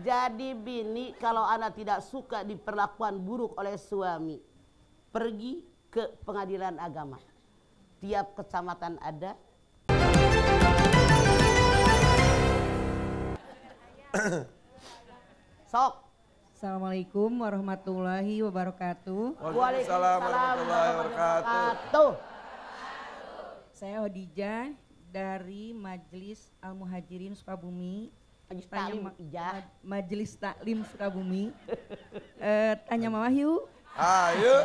Jadi bini kalau anak tidak suka diperlakukan buruk oleh suami, pergi ke pengadilan agama. Tiap kecamatan ada. Sok. Assalamualaikum warahmatullahi wabarakatuh. Waalaikumsalam warahmatullahi wabarakatuh. Saya Hodijah dari Majelis Al-Muhajirin Sukabumi. Majelis Taklim Sukabumi. Tanya Mama Wahyu. Ayo.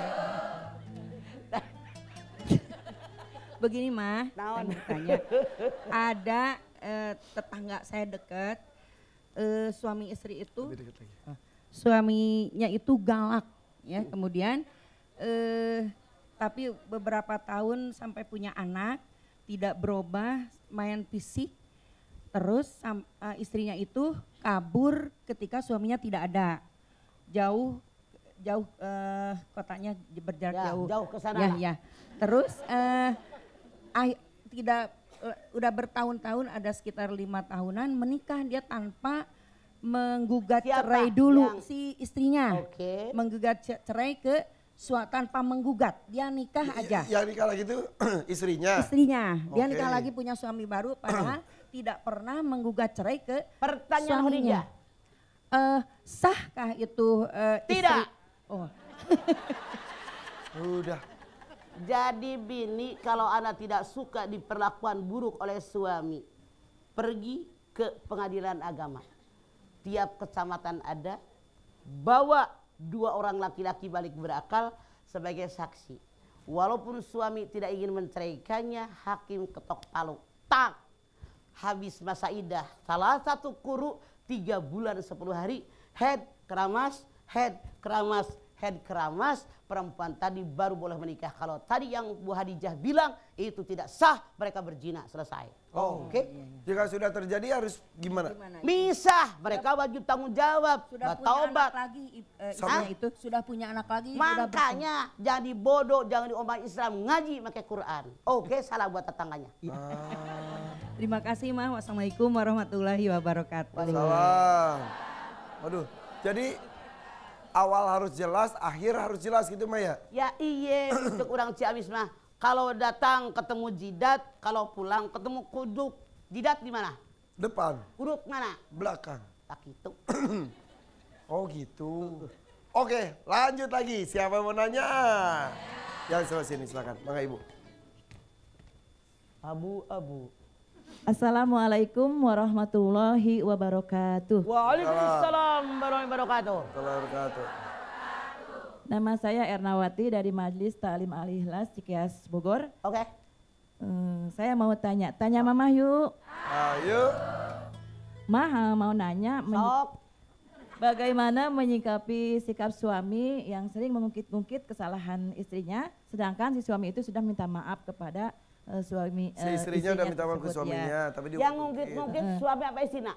Begini mah, tanya. Ada tetangga saya dekat, suami istri itu, suaminya itu galak, ya. Kemudian, tapi beberapa tahun sampai punya anak, tidak berubah, main fisik. Terus istrinya itu kabur ketika suaminya tidak ada, jauh kotanya berjarak Ya, jauh. jauh ke sana. Ya, ya. Terus tidak udah bertahun-tahun, ada sekitar 5 tahunan menikah dia tanpa menggugat cerai dulu si istrinya. Oke. Menggugat cerai ke tanpa menggugat, dia nikah aja. Yang nikah lagi itu istrinya. Istrinya, dia Oke. nikah lagi punya suami baru padahal tidak pernah menggugat cerai ke Pertanyaan suaminya. Sahkah itu Tidak. istri? Oh. Udah. Jadi bini kalau anak tidak suka diperlakukan buruk oleh suami, pergi ke pengadilan agama. Tiap kecamatan ada, bawa 2 orang laki-laki balik berakal sebagai saksi. Walaupun suami tidak ingin menceraikannya, hakim ketok palu. Tak! Habis masa idah, salah satu kuru 3 bulan 10 hari, head keramas, head keramas, head keramas, perempuan tadi baru boleh menikah. Kalau tadi yang Bu Hadijah bilang itu tidak sah, mereka berzina, selesai. Oke. Jika sudah terjadi harus gimana? Misah, mereka wajib tanggung jawab, Sudah punya bertaubat. anak lagi, istrinya itu sudah punya anak lagi. Makanya jadi bodoh, jangan di umat Islam, ngaji pakai Quran. Oke, salah buat tetangganya. Terima kasih Mah. Wassalamualaikum warahmatullahi wabarakatuh. Salam. Waduh, jadi awal harus jelas, akhir harus jelas gitu Maya. Ya iye, untuk orang Ciamis mah, kalau datang ketemu jidat, kalau pulang ketemu kuduk. Jidat di mana? Depan, Kuduk mana? belakang. Tak itu. Oh gitu. Oke, lanjut lagi. Siapa yang mau nanya? Yang sebelah sini silakan. Mangga Ibu. Abu-abu. Assalamualaikum warahmatullahi wabarakatuh. Waalaikumsalam warahmatullahi wabarakatuh. Wabarakatuh. Nama saya Ernawati dari Majelis Taklim Al-Ikhlas Cikias Bogor. Oke. Saya mau tanya Mama yuk. Ayo. Mau nanya Sok. bagaimana menyikapi sikap suami yang sering mengungkit-ungkit kesalahan istrinya, sedangkan si suami itu sudah minta maaf kepada suami. Si istrinya udah minta maaf ke tersebut, suaminya, tapi dia Yang ngungkit-ngungkit suami apa istrinya?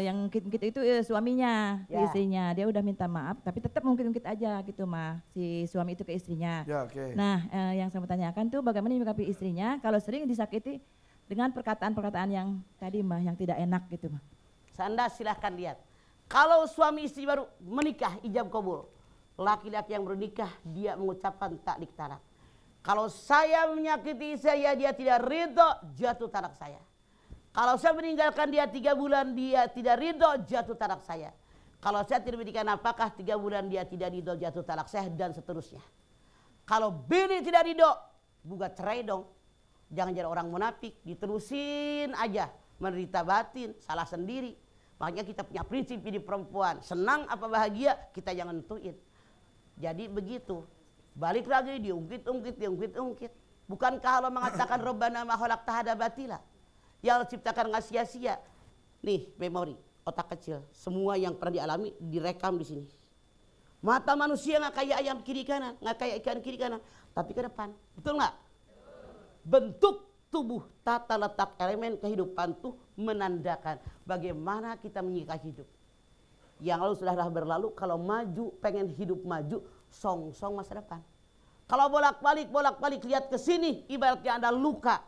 yang ngungkit-ngungkit itu suaminya, si Ya. istrinya. Dia udah minta maaf, tapi tetap ngungkit-ngungkit aja gitu mah si suami itu ke istrinya. Ya, oke. Nah, yang saya mau tanyakan tuh bagaimana menyikapi istrinya kalau sering disakiti dengan perkataan-perkataan yang tadi mah yang tidak enak gitu mah. Anda silahkan lihat. Kalau suami istri baru menikah ijab kabul, laki-laki yang bernikah dia mengucapkan taklik talak. Kalau saya menyakiti saya, dia tidak ridho, jatuh talak saya. Kalau saya meninggalkan dia 3 bulan, dia tidak ridho, jatuh talak saya. Kalau saya tidak memberikan apakah 3 bulan dia tidak ridho, jatuh talak saya, dan seterusnya. Kalau bini tidak ridho, gugat cerai dong. Jangan jadi orang munafik, diterusin aja, menderita batin, salah sendiri. Makanya kita punya prinsip ini perempuan, senang apa bahagia kita jangan tentuin. Jadi begitu. Balik lagi diungkit. Bukankah Allah mengatakan Rabbana ma khalaqta hadza batila? Ya Allah ciptakan nggak sia-sia. Nih memori otak kecil, semua yang pernah dialami direkam di sini. Mata manusia nggak kayak ayam kiri kanan, nggak kayak ikan kiri kanan, tapi ke depan, betul nggak? Bentuk tubuh, tata letak elemen kehidupan tuh menandakan bagaimana kita menyikapi hidup. Yang lalu sudahlah berlalu, kalau maju pengen hidup maju, song-song masa depan. Kalau bolak-balik lihat ke sini, ibaratnya Anda luka,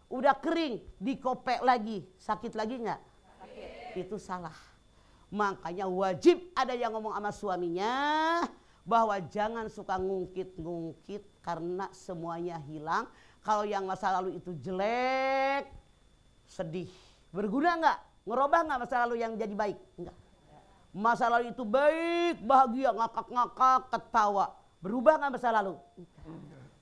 udah kering, dikopek lagi, sakit lagi nggak? Itu salah. Makanya wajib ada yang ngomong sama suaminya bahwa jangan suka ngungkit-ngungkit karena semuanya hilang. Kalau yang masa lalu itu jelek, sedih. Berguna nggak? Ngerubah nggak masa lalu yang jadi baik? Enggak. Masa lalu itu baik, bahagia, ngakak-ngakak, ketawa. Berubah nggak masa lalu?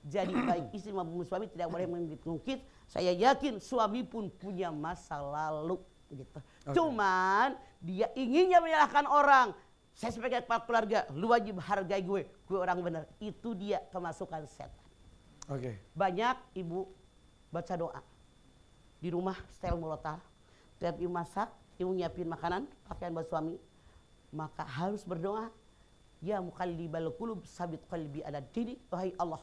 Jadi baik istri maupun suami tidak boleh mengungkit-ngungkit. Saya yakin suami pun punya masa lalu. Gitu. Cuman dia inginnya menyalahkan orang. Saya sebagai kepala keluarga, lu wajib hargai gue orang benar. Itu dia kemasukan setan. Banyak ibu baca doa di rumah, setel murotal. Tiap ibu masak, ibu nyiapin makanan, pakaian buat suami, maka harus berdoa. Ya muqallibal qulub sabit qalbi ala dini. Wahai Allah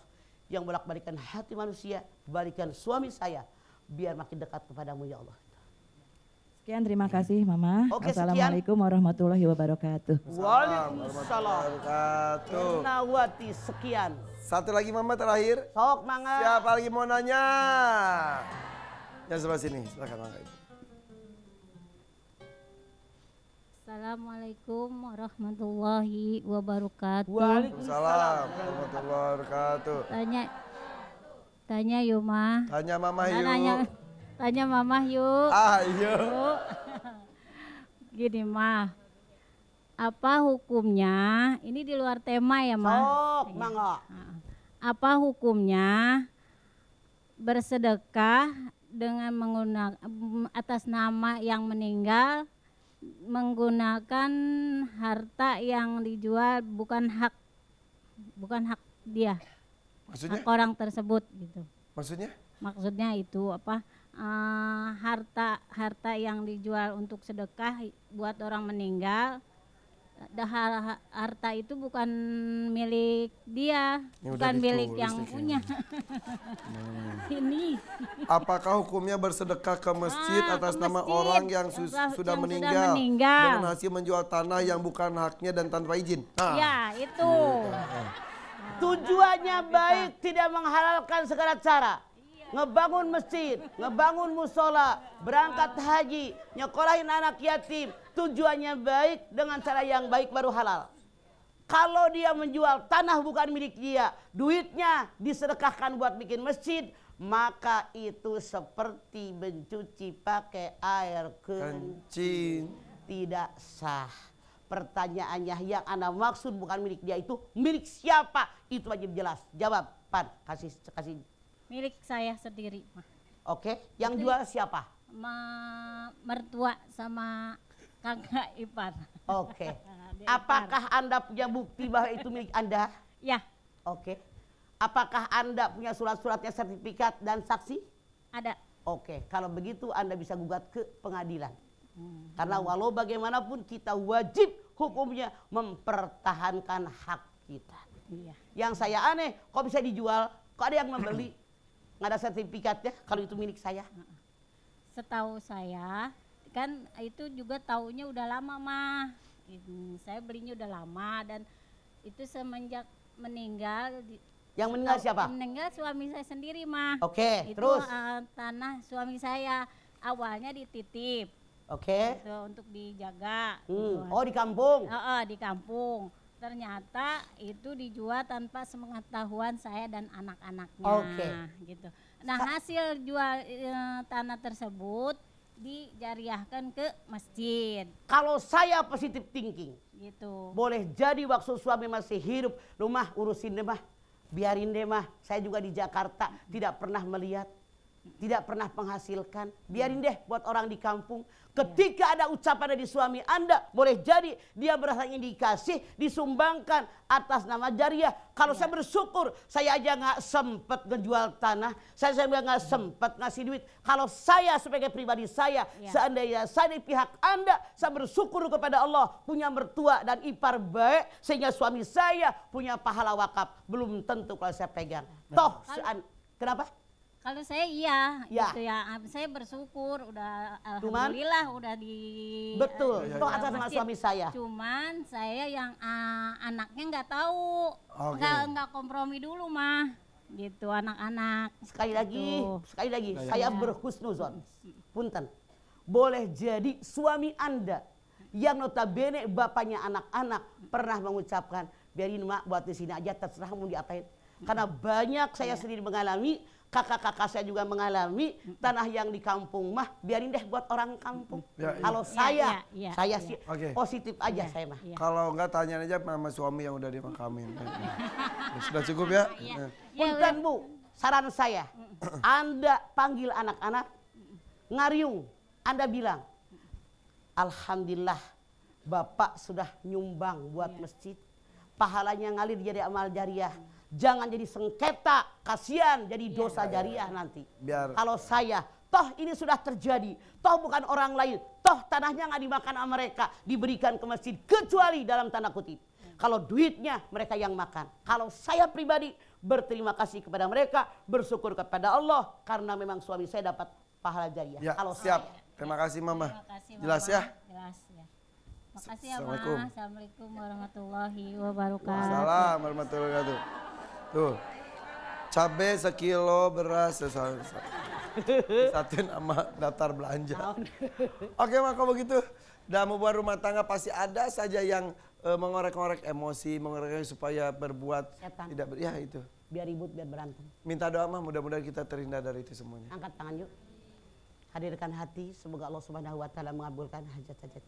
yang bolak-balikan hati manusia, balikan suami saya biar makin dekat kepadamu ya Allah. Sekian, terima kasih Mama. Oke, Assalamualaikum warahmatullahi wabarakatuh. Waalaikumsalam. Nawati sekian. Satu lagi Mama terakhir. Sok Mangga. Siapa lagi mau nanya? Yang sebelah sini, silakan Mangga. Assalamualaikum warahmatullahi wabarakatuh. Waalaikumsalam warahmatullahi wabarakatuh. Tanya yuk Ma. Tanya Mama yuk. Tanya Mama yuk. Ayo. Gini Ma, apa hukumnya? Ini di luar tema ya Ma. Sok Mangga. Apa hukumnya bersedekah dengan menggunakan atas nama yang meninggal, menggunakan harta yang dijual bukan hak dia, Maksudnya? hak orang tersebut gitu. Maksudnya? Maksudnya itu apa? Harta yang dijual untuk sedekah buat orang meninggal, harta itu bukan milik dia, bukan milik yang punya. Ini. Apakah hukumnya bersedekah ke masjid atas nama orang yang sudah meninggal meninggal dengan hasil menjual tanah yang bukan haknya dan tanpa izin? Ya itu. Tujuannya baik, tidak menghalalkan segala cara. Ngebangun masjid, ngebangun musola, berangkat haji, nyekolahin anak yatim. Tujuannya baik, dengan cara yang baik baru halal. Kalau dia menjual tanah bukan milik dia, duitnya disedekahkan buat bikin masjid, maka itu seperti mencuci pakai air kencing. Tidak sah. Pertanyaannya yang Anda maksud bukan milik dia itu milik siapa? Itu wajib jelas. Jawab, Pan. Kasih. Milik saya sendiri. Oke, yang jual siapa? Mertua sama kakak ipar. Oke. Apakah Anda punya bukti bahwa itu milik Anda? Ya. Oke. Apakah Anda punya surat-suratnya, sertifikat dan saksi? Ada. Oke, kalau begitu Anda bisa gugat ke pengadilan. Karena walau bagaimanapun kita wajib hukumnya mempertahankan hak kita. Iya. Yang saya aneh, kok bisa dijual? Kok ada yang membeli? Nggak ada sertifikatnya kalau itu milik saya. Setahu saya, kan itu juga taunya udah lama mah. Saya belinya udah lama dan itu semenjak meninggal. Yang meninggal siapa? Meninggal suami saya sendiri mah. Oke, itu, terus? Tanah suami saya awalnya dititip. Oke. Gitu, untuk dijaga. Oh di kampung? Di kampung. Ternyata itu dijual tanpa sepengetahuan saya dan anak-anaknya. Oke. Gitu. Nah hasil jual tanah tersebut dijariahkan ke masjid. Kalau saya positif thinking, Gitu. boleh jadi waktu suami masih hidup, rumah urusin deh mah, biarin deh mah. Saya juga di Jakarta tidak pernah melihat, tidak pernah menghasilkan, biarin deh buat orang di kampung. Ketika ada ucapan dari suami Anda, boleh jadi dia berasa ingin dikasih, disumbangkan atas nama jariah. Kalau saya bersyukur, saya aja nggak sempet ngejual tanah, saya nggak sempet ngasih duit. Kalau saya sebagai pribadi saya, seandainya saya di pihak Anda, saya bersyukur kepada Allah punya mertua dan ipar baik, sehingga suami saya punya pahala wakaf. Belum tentu kalau saya pegang. Toh, kenapa? Kalau saya iya, Ya. gitu ya. Saya bersyukur, udah alhamdulillah udah di. Betul, toh atas nama masjid. suami saya. Cuman saya yang anaknya nggak tahu, Oke. nggak kompromi dulu mah, gitu anak-anak. Sekali lagi, Gitu. saya berhusnuzon. Punten. Boleh jadi suami Anda yang notabene bapaknya anak-anak pernah mengucapkan, biarin mak buat di sini aja, terserah mau diapain. Karena banyak saya sendiri mengalami, kakak-kakak saya juga mengalami, tanah yang di kampung mah biarin deh buat orang kampung. Kalau saya sih positif aja saya mah. Kalau enggak tanya aja sama suami yang udah dimakamin. Sudah cukup ya? Punten Bu, saran saya, Anda panggil anak-anak, ngariung, Anda bilang, alhamdulillah Bapak sudah nyumbang buat masjid, pahalanya ngalir jadi amal jariah. Jangan jadi sengketa, kasihan jadi dosa jariah nanti. Kalau saya, toh ini sudah terjadi, toh bukan orang lain, toh tanahnya nggak dimakan sama mereka, diberikan ke masjid kecuali dalam tanda kutip. Kalau duitnya mereka yang makan. Kalau saya pribadi berterima kasih kepada mereka, bersyukur kepada Allah karena memang suami saya dapat pahala jariah. Ya, kalau siap. Saya. Terima kasih Mama. Terima kasih, Jelas Mama. ya? Jelas ya. Makasih ya, Assalamualaikum. Ma. Assalamualaikum warahmatullahi wabarakatuh. Waalaikumsalam warahmatullahi wabarakatuh. Tuh, cabai sekilo, beras satuin sama daftar belanja. Oke Mak, kalau begitu dalam membuat rumah tangga pasti ada saja yang mengorek-ngorek emosi, mengorek supaya berbuat Setan. tidak ya itu. Biar ribut, biar berantem. Minta doa Mah, mudah-mudahan kita terhindar dari itu semuanya. Angkat tangan yuk. Hadirkan hati, semoga Allah Subhanahu wa taala mengabulkan hajat-hajat.